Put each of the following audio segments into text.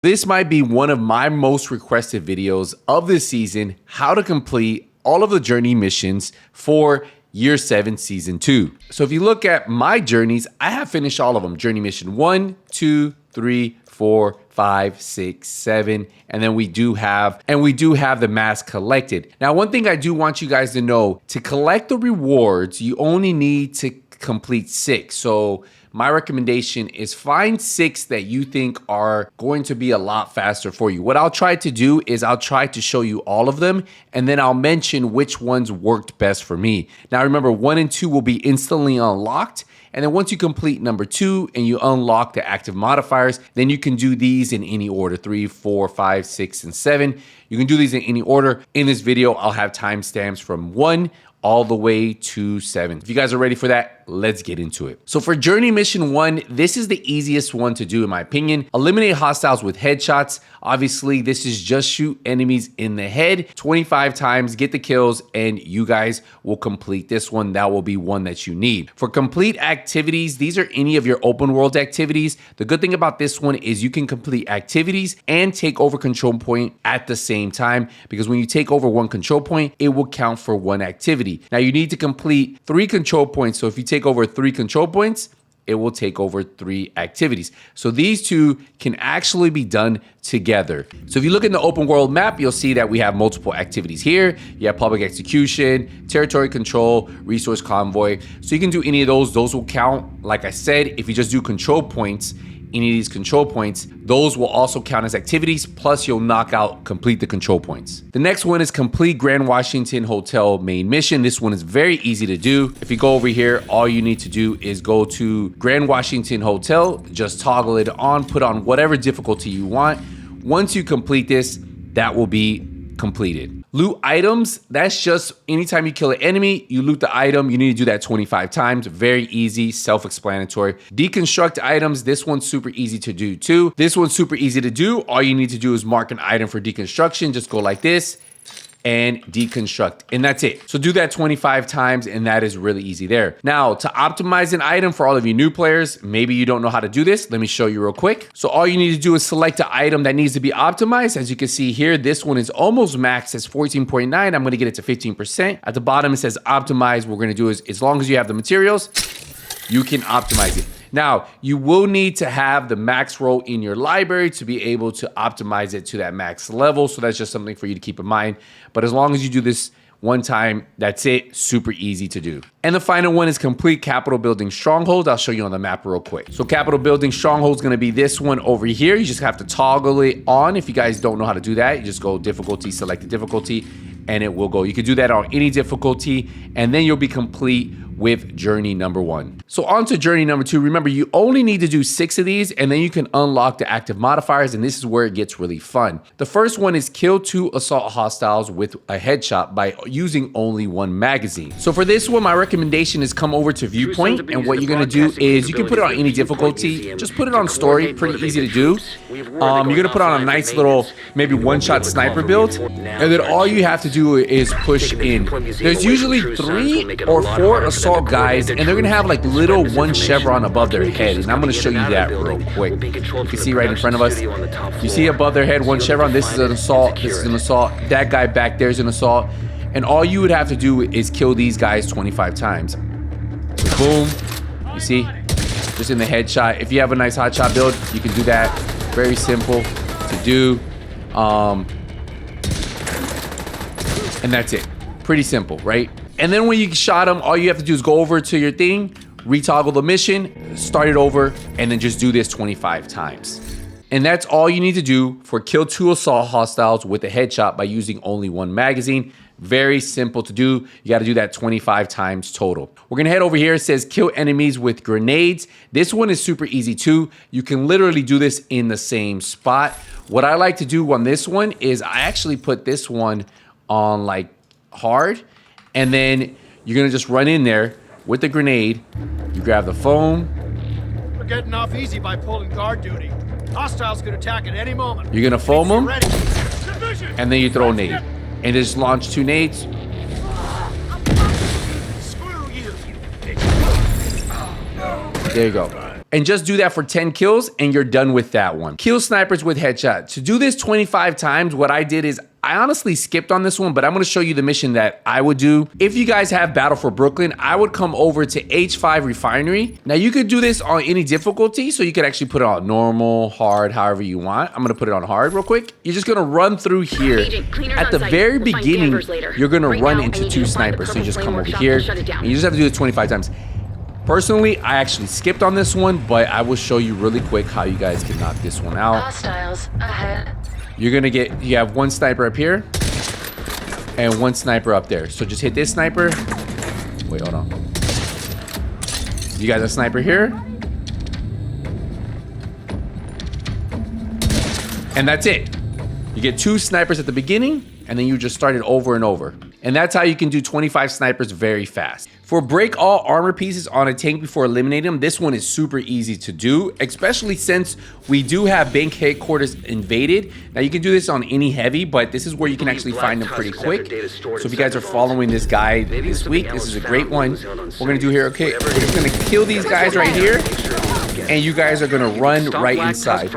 This might be one of my most requested videos of this season, how to complete all of the journey missions for Year 7 Season 2. So if you look at my journeys, I have finished all of them. Journey mission 1, 2, 3, 4, 5, 6, 7, and then we do have the mask collected. Now, one thing I do want you guys to know, to collect the rewards, you only need to complete 6. So my recommendation is find 6 that you think are going to be a lot faster for you. What I'll try to do is I'll try to show you all of them, and then I'll mention which ones worked best for me. Now remember, 1 and 2 will be instantly unlocked. And then once you complete number 2 and you unlock the active modifiers, then you can do these in any order, 3, 4, 5, 6, and 7. You can do these in any order. In this video, I'll have timestamps from 1 all the way to 7. If you guys are ready for that, let's get into it. So for journey mission 1, this is the easiest one to do in my opinion. Eliminate hostiles with headshots. Obviously, this is just shoot enemies in the head 25 times, get the kills, and you guys will complete this one. That will be one that you need. For complete activities, these are any of your open world activities. The good thing about this one is you can complete activities and take over control point at the same time, because when you take over one control point, it will count for one activity. Now you need to complete 3 control points. So if you take over 3 control points, it will take over 3 activities. So these two can actually be done together. So if you look in the open world map, you'll see that we have multiple activities here. You have public execution, territory control, resource convoy. So you can do any of those. Those will count. Like I said, if you just do control points, any of these control points, those will also count as activities, plus you'll complete the control points. The next one is complete Grand Washington Hotel main mission. This one is very easy to do. If you go over here, all you need to do is go to Grand Washington Hotel, just toggle it on, put on whatever difficulty you want. Once you complete this, that will be completed. Loot items, that's just anytime you kill an enemy, you loot the item. You need to do that 25 times. Very easy, self-explanatory. Deconstruct items, this one's super easy to do too. This one's super easy to do. All you need to do is mark an item for deconstruction. Just go like this and deconstruct, and that's it. So do that 25 times, and that is really easy there. Now, to optimize an item for all of you new players, maybe you don't know how to do this. Let me show you real quick. So all you need to do is select an item that needs to be optimized. As you can see here, this one is almost maxed as 14.9. I'm gonna get it to 15%. At the bottom, it says optimize. What we're gonna do is, as long as you have the materials, you can optimize it. Now, you will need to have the max roll in your library to be able to optimize it to that max level. So that's just something for you to keep in mind. But as long as you do this one time, that's it. Super easy to do. And the final one is complete Capital Building Stronghold. I'll show you on the map real quick. So Capital Building Stronghold is going to be this one over here. You just have to toggle it on. If you guys don't know how to do that, you just go difficulty, select the difficulty, and it will go. You can do that on any difficulty, and then you'll be complete with journey number 1. So on to journey number 2. Remember, you only need to do 6 of these, and then you can unlock the active modifiers, and this is where it gets really fun. The first one is kill 2 assault hostiles with a headshot by using only 1 magazine. So for this one, my recommendation is come over to viewpoint, and what you're gonna do is you can put it on any difficulty. Just put it on story, pretty easy to do. You're gonna put on a nice little, maybe one-shot sniper build, and then all you have to do is push in. There's usually 3 or 4 assault guys, and they're gonna have like little 1 chevron above their head, and I'm gonna show you that real quick. You can see right in front of us, you see above their head 1 chevron. This is an assault, this is an assault, that guy back there is an assault, and all you would have to do is kill these guys 25 times. Boom, you see, just in the headshot. If you have a nice hot shot build, you can do that. Very simple to do, and that's it. Pretty simple, right? And then when you shot them, all you have to do is go over to your thing, retoggle the mission, start it over, and then just do this 25 times. And that's all you need to do for kill 2 assault hostiles with a headshot by using only 1 magazine. Very simple to do. You got to do that 25 times total. We're going to head over here. It says kill enemies with grenades. This one is super easy too. You can literally do this in the same spot. What I like to do on this one is I actually put this one on like hard, and then you're gonna just run in there with the grenade. You grab the foam. We're getting off easy by pulling guard duty. Hostiles could attack at any moment. You're gonna foam them, and then you throw a nade, and just launch 2 nades. Screw you. There you go. And just do that for 10 kills and you're done with that one. Kill snipers with headshot. To do this 25 times, what I did is I honestly skipped on this one, but I'm gonna show you the mission that I would do. If you guys have Battle for Brooklyn, I would come over to H5 Refinery. Now you could do this on any difficulty, so you could actually put it on normal, hard, however you want. I'm gonna put it on hard real quick. You're just gonna run through here. At the very beginning, you're gonna run into 2 snipers. So you just come over here, and you just have to do it 25 times. Personally, I actually skipped on this one, but I will show you really quick how you guys can knock this one out. Hostiles ahead. You're gonna get, you have 1 sniper up here and 1 sniper up there. So just hit this sniper. Wait, hold on. You got a sniper here. And that's it. You get 2 snipers at the beginning, and then you just start it over and over. And that's how you can do 25 snipers very fast. For break all armor pieces on a tank before eliminating them, this one is super easy to do, especially since we do have bank headquarters invaded. Now you can do this on any heavy, but this is where you can actually find them pretty quick. So if you guys are following this guy this week, this is a great one. We're gonna do here, okay, we're just gonna kill these guys right here, and you guys are gonna run right inside.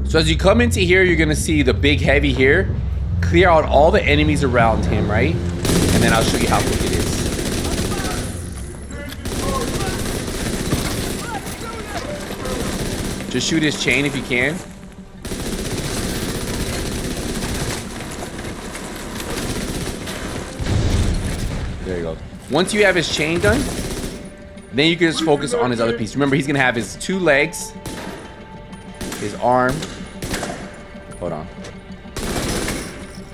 So as you come into here, you're gonna see the big heavy here. Clear out all the enemies around him, right? And then I'll show you how quick it is. Just shoot his chain if you can. There you go. Once you have his chain done, then you can just focus on his other piece. Remember, he's gonna have his 2 legs, his arm. Hold on.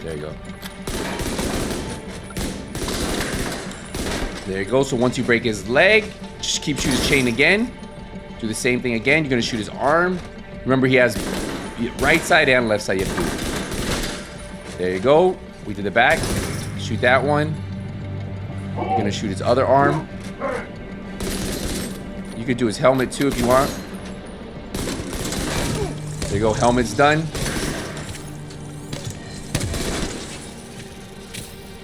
There you go. There you go. So once you break his leg, just keep shooting his chain again. Do the same thing again. You're gonna shoot his arm. Remember, he has right side and left side you have to do. There you go. We did the back. Shoot that one. You're gonna shoot his other arm. You could do his helmet too if you want. There you go. Helmet's done.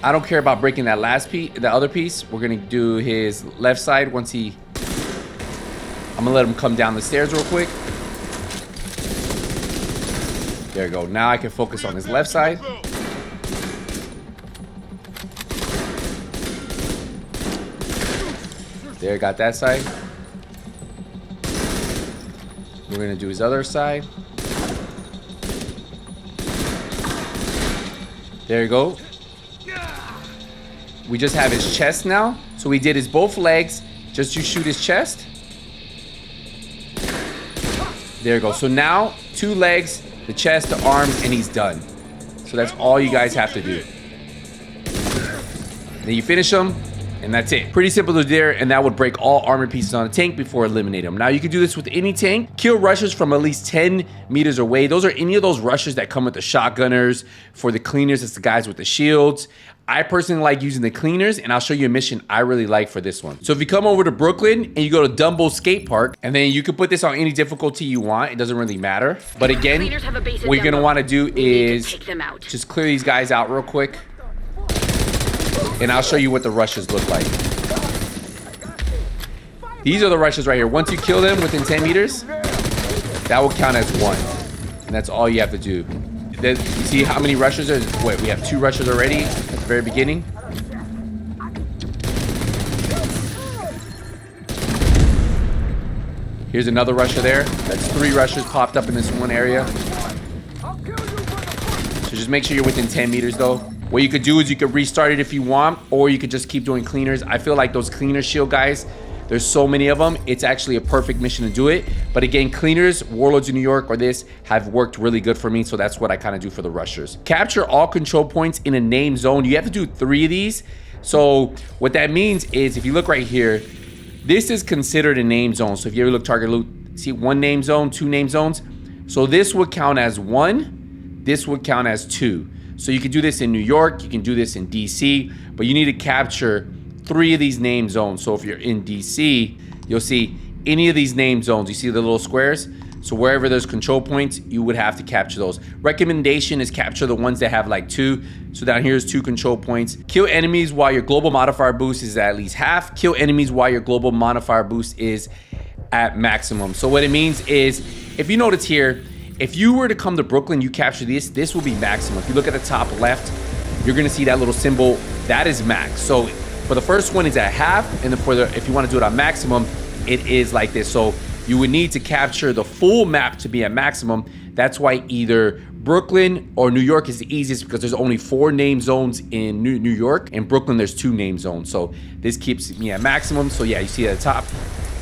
I don't care about breaking that last piece, the other piece. We're gonna do his left side once he... I'm gonna let him come down the stairs real quick. There you go. Now I can focus on his left side. There, got that side. We're gonna do his other side. There you go. We just have his chest now. So we did his both legs. Just you shoot his chest. There you go. So now 2 legs, the chest, the arms, and he's done. So that's all you guys have to do. Then you finish him, and that's it. Pretty simple to do there, and that would break all armor pieces on a tank before eliminating them. Now you can do this with any tank. Kill rushers from at least 10 meters away. Those are any of those rushers that come with the shotgunners. For the cleaners, it's the guys with the shields. I personally like using the cleaners, and I'll show you a mission I really like for this one. So if you come over to Brooklyn and you go to Dumbo Skate Park, and then you can put this on any difficulty you want. It doesn't really matter. But again, what you're gonna wanna do is just clear these guys out real quick. And I'll show you what the rushes look like. These are the rushes right here. Once you kill them within 10 meters, that will count as 1. And that's all you have to do. You see how many rushers there? Wait, we have 2 rushers already at the very beginning. Here's another rusher there. That's 3 rushers popped up in this one area. So just make sure you're within 10 meters though. What you could do is you could restart it if you want, or you could just keep doing cleaners. I feel like those cleaner shield guys, there's so many of them, it's actually a perfect mission to do it. But again, cleaners, Warlords of New York, or this have worked really good for me, so that's what I kind of do for the rushers. Capture all control points in a named zone. You have to do 3 of these. So what that means is, if you look right here, this is considered a named zone. So if you ever look target loot, see 1 named zone, 2 named zones. So this would count as 1, this would count as 2. So you can do this in New York, you can do this in DC, but you need to capture 3 of these named zones. So if you're in DC, you'll see any of these named zones. You see the little squares? So wherever there's control points, you would have to capture those. Recommendation is capture the ones that have like 2. So down here's 2 control points. Kill enemies while your global modifier boost is at least half. Kill enemies while your global modifier boost is at maximum. So what it means is, if you notice here, if you were to come to Brooklyn, you capture this will be maximum. If you look at the top left, you're gonna see that little symbol, that is max. So for the first one, it's at half, and then if you wanna do it on maximum, it is like this. So you would need to capture the full map to be at maximum. That's why either Brooklyn or New York is the easiest, because there's only 4 name zones in New York. In Brooklyn, there's 2 name zones. So this keeps me at maximum. So yeah, you see at the top.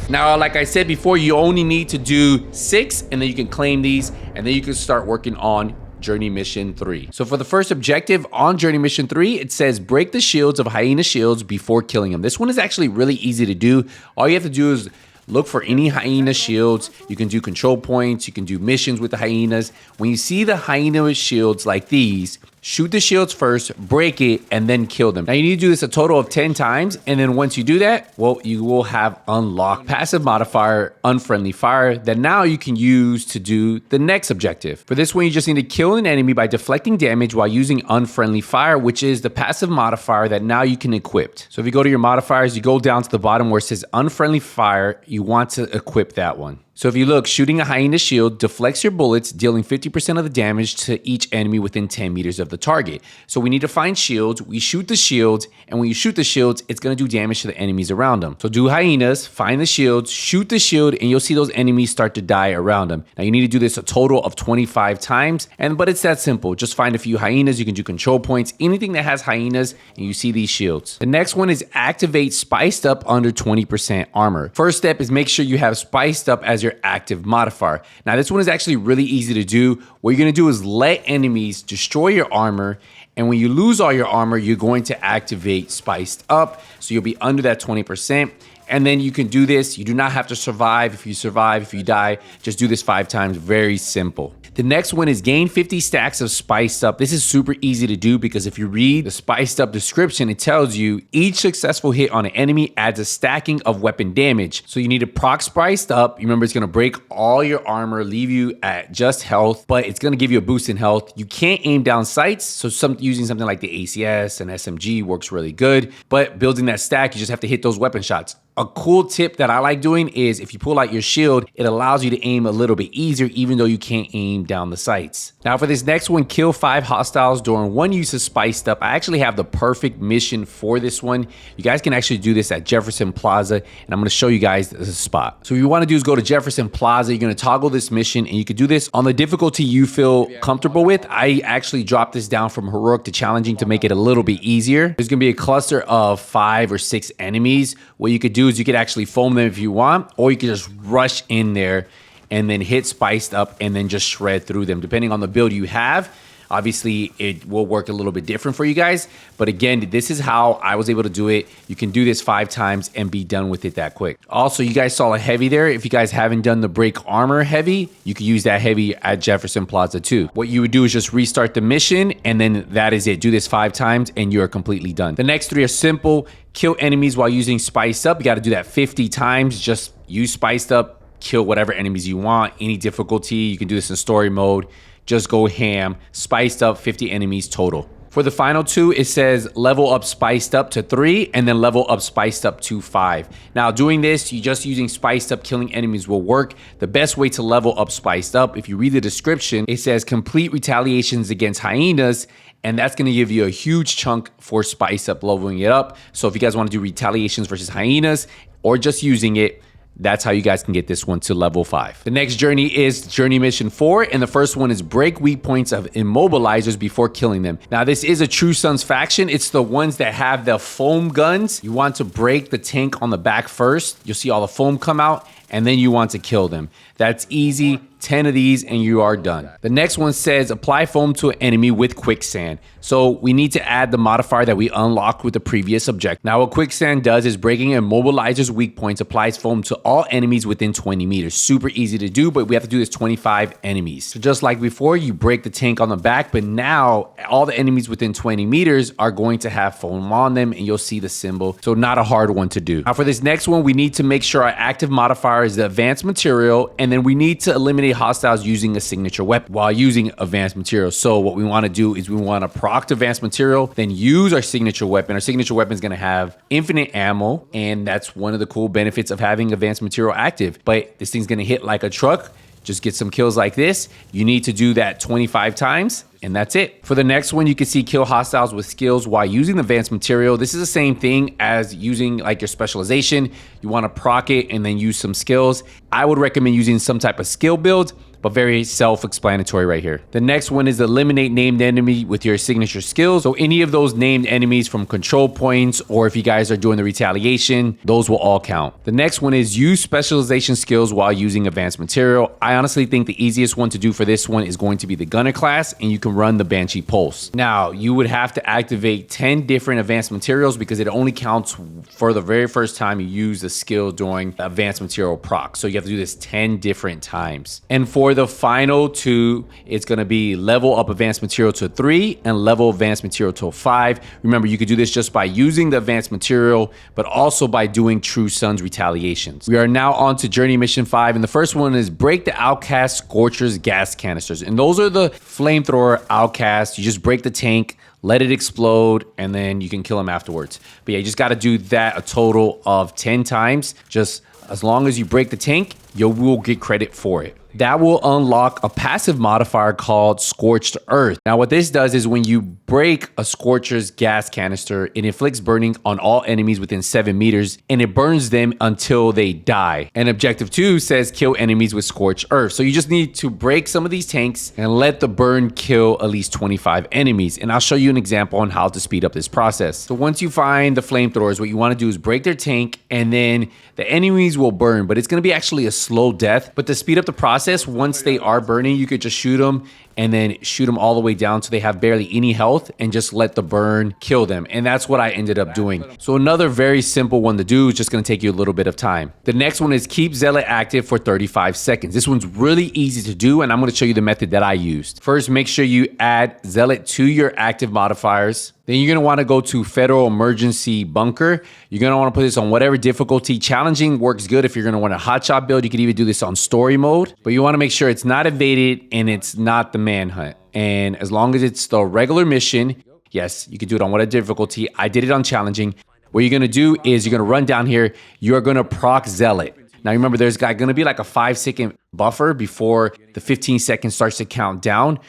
Now, like I said before, you only need to do 6, and then you can claim these, and then you can start working on Journey Mission 3. So for the first objective on Journey Mission 3, it says break the shields of hyena shields before killing them. This one is actually really easy to do. All you have to do is look for any hyena shields. You can do control points. You can do missions with the hyenas. When you see the hyena shields like these, shoot the shields first, break it, and then kill them. Now you need to do this a total of 10 times. And then once you do that, well, you will have unlocked passive modifier, unfriendly fire, that now you can use to do the next objective. For this one, you just need to kill an enemy by deflecting damage while using unfriendly fire, which is the passive modifier that now you can equip. So if you go to your modifiers, you go down to the bottom where it says unfriendly fire, you want to equip that one. So if you look, shooting a hyena shield deflects your bullets, dealing 50% of the damage to each enemy within 10 meters of the target. So we need to find shields, we shoot the shields, and when you shoot the shields, it's gonna do damage to the enemies around them. So do hyenas, find the shields, shoot the shield, and you'll see those enemies start to die around them. Now you need to do this a total of 25 times, but it's that simple. Just find a few hyenas, you can do control points, anything that has hyenas, and you see these shields. The next one is activate spiced up under 20% armor. First step is make sure you have spiced up as your active modifier. Now this one is actually really easy to do. What you're gonna do is let enemies destroy your armor, and when you lose all your armor, you're going to activate spiced up, so you'll be under that 20%. And then you can do this. You do not have to survive. If you survive, if you die, just do this 5 times. Very simple. The next one is gain 50 stacks of spiced up. This is super easy to do because if you read the spiced up description, it tells you each successful hit on an enemy adds a stacking of weapon damage. So you need to proc spiced up. You remember, it's gonna break all your armor, leave you at just health, but it's gonna give you a boost in health. You can't aim down sights, so using something like the ACS and SMG works really good, but building that stack, you just have to hit those weapon shots. A cool tip that I like doing is if you pull out your shield, it allows you to aim a little bit easier even though you can't aim down the sights. Now for this next one, kill 5 hostiles during one use of spiced up. I actually have the perfect mission for this one. You guys can actually do this at Jefferson Plaza, and I'm gonna show you guys the spot. So what you wanna do is go to Jefferson Plaza, you're gonna toggle this mission, and you can do this on the difficulty you feel comfortable with. I actually dropped this down from heroic to challenging to make it a little bit easier. There's gonna be a cluster of 5 or 6 enemies. What you could do is you could actually foam them if you want, or you could just rush in there and then hit spiced up and then just shred through them. Depending on the build you have, obviously it will work a little bit different for you guys. But again, this is how I was able to do it. You can do this 5 times and be done with it that quick. Also, you guys saw a heavy there. If you guys haven't done the break armor heavy, you could use that heavy at Jefferson Plaza too. What you would do is just restart the mission, and then that is it. Do this 5 times and you're completely done. The next 3 are simple. Kill enemies while using spiced up. You got to do that 50 times. Just use spiced up, kill whatever enemies you want, any difficulty. You can do this in story mode. Just go ham. Spiced up, 50 enemies total. For the final 2, it says level up spiced up to 3 and then level up spiced up to 5. Now doing this, you just using spiced up killing enemies will work. The best way to level up spiced up, if you read the description, it says complete retaliations against hyenas, and that's gonna give you a huge chunk for spice up leveling it up. So if you guys wanna do retaliations versus hyenas or just using it, that's how you guys can get this one to level 5. The next journey is Journey Mission 4, and the first one is break weak points of immobilizers before killing them. Now this is a True Sons faction. It's the ones that have the foam guns. You want to break the tank on the back first. You'll see all the foam come out, and then you want to kill them. That's easy. 10 of these and you are done. The next one says apply foam to an enemy with quicksand. So we need to add the modifier that we unlocked with the previous objective. Now what quicksand does is breaking immobilizer's weak points applies foam to all enemies within 20 meters. Super easy to do, but we have to do this 25 enemies. So just like before, you break the tank on the back, but now all the enemies within 20 meters are going to have foam on them, and you'll see the symbol. So not a hard one to do. Now for this next one, we need to make sure our active modifier is the advanced material, and And then we need to eliminate hostiles using a signature weapon while using advanced material. So what we want to do is we want to proc advanced material, then use our signature weapon. Our signature weapon is going to have infinite ammo, and that's one of the cool benefits of having advanced material active. But this thing's going to hit like a truck. Just get some kills like this. You need to do that 25 times, and that's it. For the next one, you can see kill hostiles with skills while using the advanced material. This is the same thing as using like your specialization. You want to proc it and then use some skills. I would recommend using some type of skill build, but very self-explanatory right here. The next one is eliminate named enemy with your signature skills. So any of those named enemies from control points, or if you guys are doing the retaliation, those will all count. The next one is use specialization skills while using advanced material. I honestly think the easiest one to do for this one is going to be the gunner class, and you can run the Banshee Pulse. Now, you would have to activate 10 different advanced materials because it only counts for the very first time you use the skill during the advanced material proc. So you have to do this 10 different times. And for the final two, it's going to be level up advanced material to 3 and level advanced material to 5. Remember, you could do this just by using the advanced material, but also by doing True Sun's retaliations. We are now on to journey mission 5, and the first one is break the outcast Scorcher's gas canisters. And those are the flamethrower outcasts. You just break the tank, let it explode, and then you can kill them afterwards. But yeah, you just got to do that a total of 10 times. Just as long as you break the tank, you will get credit for it. That will unlock a passive modifier called Scorched Earth. Now, what this does is when you break a Scorcher's gas canister, it inflicts burning on all enemies within 7 meters, and it burns them until they die. And objective 2 says kill enemies with Scorched Earth. So you just need to break some of these tanks and let the burn kill at least 25 enemies. And I'll show you an example on how to speed up this process. So once you find the flamethrowers, what you want to do is break their tank, and then the enemies will burn, but it's going to be actually a slow death. But to speed up the process, once they are burning, you could just shoot them and then shoot them all the way down so they have barely any health and just let the burn kill them. And that's what I ended up doing. So another very simple one to do is just going to take you a little bit of time. The next one is keep Zealot active for 35 seconds. This one's really easy to do, and I'm going to show you the method that I used. First, make sure you add Zealot to your active modifiers. Then you're going to want to go to Federal Emergency Bunker. You're going to want to put this on whatever difficulty. Challenging works good if you're going to want a hotshot build. You could even do this on story mode, but you want to make sure it's not evaded and it's not the manhunt. And as long as it's the regular mission, yes, you can do it on whatever difficulty. I did it on challenging. What you're going to do is you're going to run down here. You're going to proc Zealot. Now remember, there's going to be like a 5-second buffer before the 15 seconds starts to count down.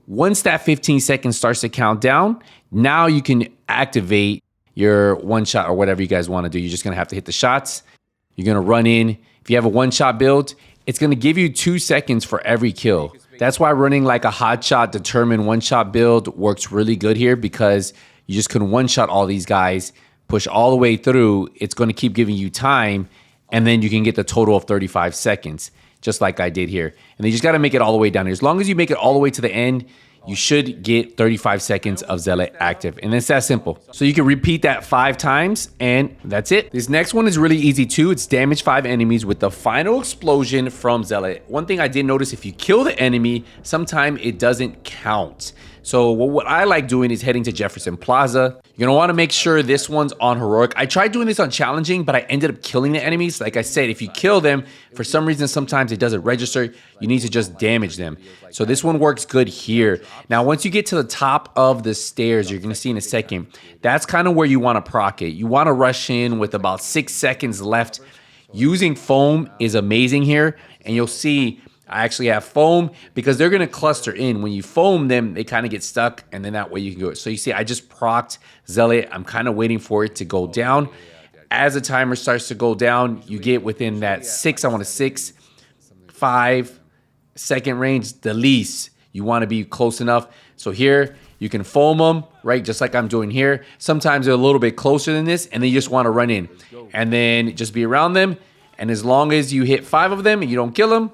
Once that 15 seconds starts to count down, now you can activate your one shot or whatever you guys want to do. You're just going to have to hit the shots. You're going to run in. If you have a one shot build, it's going to give you 2 seconds for every kill. That's why running like a hot shot determined one shot build works really good here, because you just can one shot all these guys, push all the way through. It's going to keep giving you time, and then you can get the total of 35 seconds. Just like I did here. And you just got to make it all the way down here. As long as you make it all the way to the end, you should get 35 seconds of Zealot active. And it's that simple. So you can repeat that 5 times, and that's it. This next one is really easy too. It's damage 5 enemies with the final explosion from Zealot. One thing I did notice, if you kill the enemy, sometimes it doesn't count. So what I like doing is heading to Jefferson Plaza. You're going to want to make sure this one's on heroic. I tried doing this on challenging, but I ended up killing the enemies. Like I said, if you kill them, for some reason, sometimes it doesn't register. You need to just damage them. So this one works good here. Now, once you get to the top of the stairs, you're going to see in a second, that's kind of where you want to proc it. You want to rush in with about 6 seconds left. Using foam is amazing here, and you'll see I actually have foam because they're going to cluster in. When you foam them, they kind of get stuck, and then that way you can go. So you see, I just procced Zealot. I'm kind of waiting for it to go down. As the timer starts to go down, you get within that 5 second range, the least. You want to be close enough. So here, you can foam them, right? Just like I'm doing here. Sometimes they're a little bit closer than this, and then you just want to run in. And then just be around them. And as long as you hit 5 of them and you don't kill them,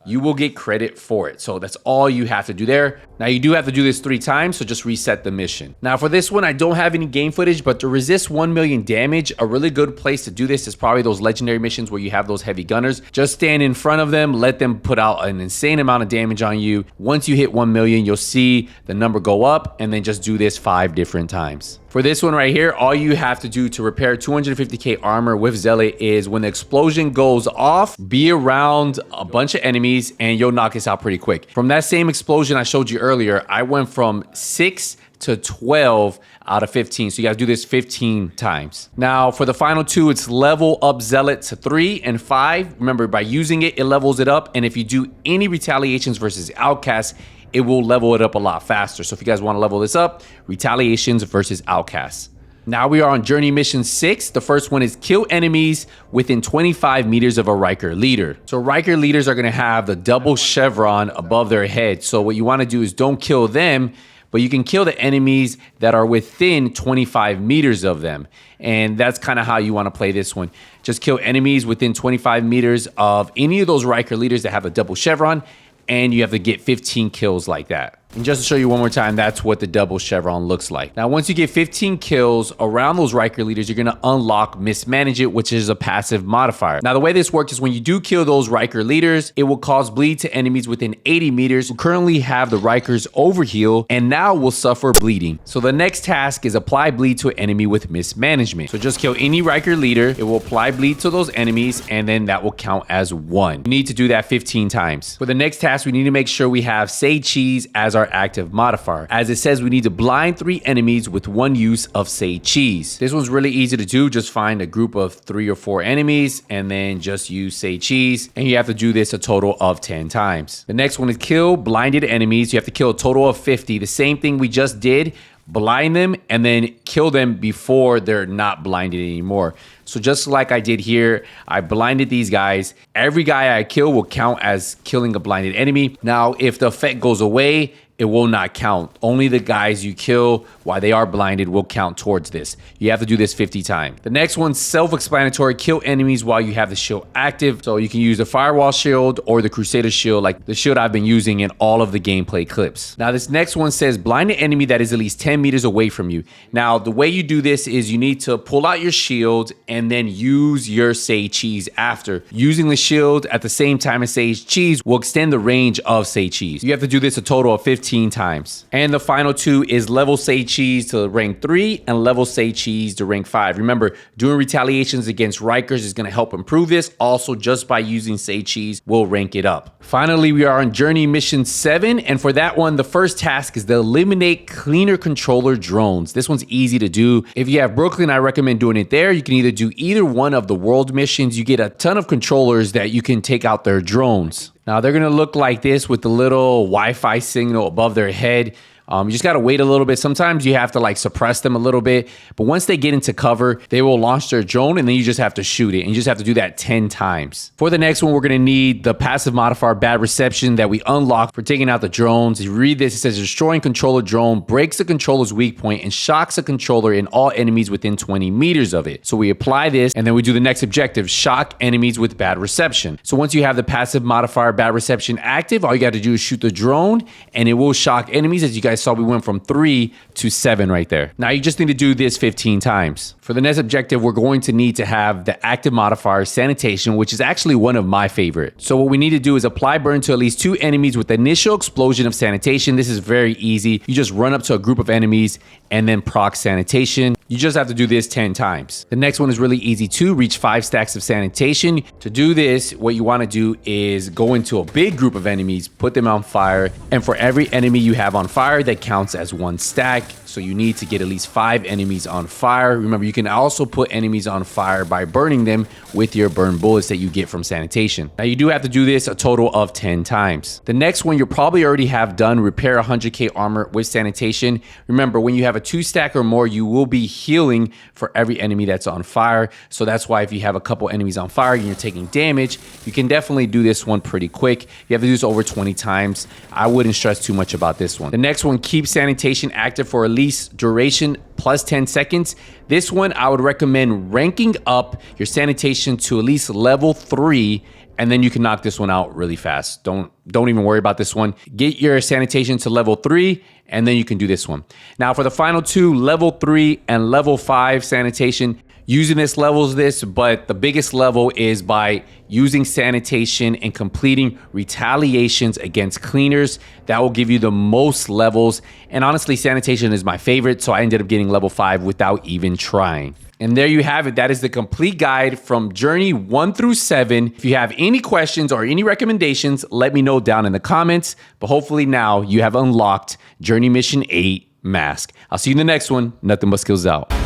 you will get credit for it. So that's all you have to do there. Now you do have to do this 3 times, so just reset the mission. Now for this one, I don't have any game footage, but to resist 1 million damage, a really good place to do this is probably those legendary missions where you have those heavy gunners. Just stand in front of them, let them put out an insane amount of damage on you. Once you hit 1 million, you'll see the number go up, and then just do this 5 different times. For this one right here, all you have to do to repair 250k armor with Zealot is when the explosion goes off, be around a bunch of enemies and you'll knock us out pretty quick. From that same explosion I showed you earlier, I went from 6 to 12 out of 15. So you guys do this 15 times. Now for the final two, it's level up Zealot to 3 and 5. Remember, by using it, it levels it up. And if you do any retaliations versus outcasts, it will level it up a lot faster. So if you guys want to level this up, retaliations versus outcasts. Now we are on journey mission 6. The first one is kill enemies within 25 meters of a Riker leader. So Riker leaders are going to have the double chevron above their head. So what you want to do is don't kill them, but you can kill the enemies that are within 25 meters of them. And that's kind of how you want to play this one. Just kill enemies within 25 meters of any of those Riker leaders that have a double chevron, and you have to get 15 kills like that. And just to show you one more time, that's what the double chevron looks like. Now, once you get 15 kills around those Riker leaders, you're gonna unlock Mismanage It, which is a passive modifier. Now, the way this works is when you do kill those Riker leaders, it will cause bleed to enemies within 80 meters who currently have the Rikers overheal and now will suffer bleeding. So the next task is apply bleed to an enemy with mismanagement. So just kill any Riker leader, it will apply bleed to those enemies, and then that will count as 1. You need to do that 15 times. For the next task, we need to make sure we have Say Cheese as our active modifier. As it says, we need to blind 3 enemies with 1 use of Say Cheese. This one's really easy to do. Just find a group of 3 or 4 enemies and then just use Say Cheese. And you have to do this a total of 10 times. The next one is kill blinded enemies. You have to kill a total of 50. The same thing we just did. Blind them and then kill them before they're not blinded anymore. So just like I did here, I blinded these guys. Every guy I kill will count as killing a blinded enemy. Now, if the effect goes away, it will not count. Only the guys you kill while they are blinded will count towards this. You have to do this 50 times. The next one's self-explanatory. Kill enemies while you have the shield active. So you can use the firewall shield or the crusader shield, like the shield I've been using in all of the gameplay clips. Now this next one says blind an enemy that is at least 10 meters away from you. Now the way you do this is you need to pull out your shield and then use your Say Cheese after. Using the shield at the same time as Say Cheese will extend the range of Say Cheese. You have to do this a total of 15 times. And the final two is level Say Cheese to rank 3 and level Say Cheese to rank 5. Remember, doing retaliations against Rikers is going to help improve this. Also, just by using Say Cheese will rank it up. Finally, we are on journey mission 7. And for that one, the first task is to eliminate cleaner controller drones. This one's easy to do. If you have Brooklyn, I recommend doing it there. You can either do either one of the world missions. You get a ton of controllers that you can take out their drones. Now they're gonna look like this with the little Wi-Fi signal above their head. You just gotta wait a little bit. Sometimes you have to like suppress them a little bit, but once they get into cover, they will launch their drone and then you just have to shoot it. And you just have to do that 10 times. For the next one, we're gonna need the passive modifier Bad Reception that we unlock for taking out the drones. If you read this, it says destroying controller drone, breaks the controller's weak point and shocks a controller and all enemies within 20 meters of it. So we apply this and then we do the next objective, shock enemies with Bad Reception. So once you have the passive modifier Bad Reception active, all you gotta do is shoot the drone and it will shock enemies. As you guys saw, we went from 3 to 7 right there. Now you just need to do this 15 times. For the next objective, we're going to need to have the active modifier Sanitation, which is actually one of my favorites. So what we need to do is apply burn to at least 2 enemies with the initial explosion of Sanitation. This is very easy. You just run up to a group of enemies and then proc Sanitation. You just have to do this 10 times. The next one is really easy too. Reach 5 stacks of Sanitation. To do this, what you want to do is go into a big group of enemies, put them on fire, and for every enemy you have on fire, that counts as 1 stack. So you need to get at least 5 enemies on fire. Remember, you can also put enemies on fire by burning them with your burn bullets that you get from Sanitation. Now you do have to do this a total of 10 times. The next one you'll probably already have done, repair 100k armor with Sanitation. Remember, when you have a 2 stack or more, you will be healing for every enemy that's on fire. So that's why if you have a couple enemies on fire and you're taking damage, you can definitely do this one pretty quick. You have to do this over 20 times. I wouldn't stress too much about this one. The next one, keep Sanitation active for at least duration plus 10 seconds. This one, I would recommend ranking up your Sanitation to at least level 3, and then you can knock this one out really fast. Don't even worry about this one. Get your Sanitation to level 3, and then you can do this one. Now for the final two, level 3 and level 5 Sanitation, using this levels this, but the biggest level is by using sanitation and completing retaliations against cleaners. That will give you the most levels. And honestly, sanitation is my favorite, so I ended up getting level 5 without even trying. And there you have it. That is the complete guide from Journey 1 through 7. If you have any questions or any recommendations, let me know down in the comments. But hopefully now you have unlocked Journey Mission 8 Mask. I'll see you in the next one. Nothing but skills out.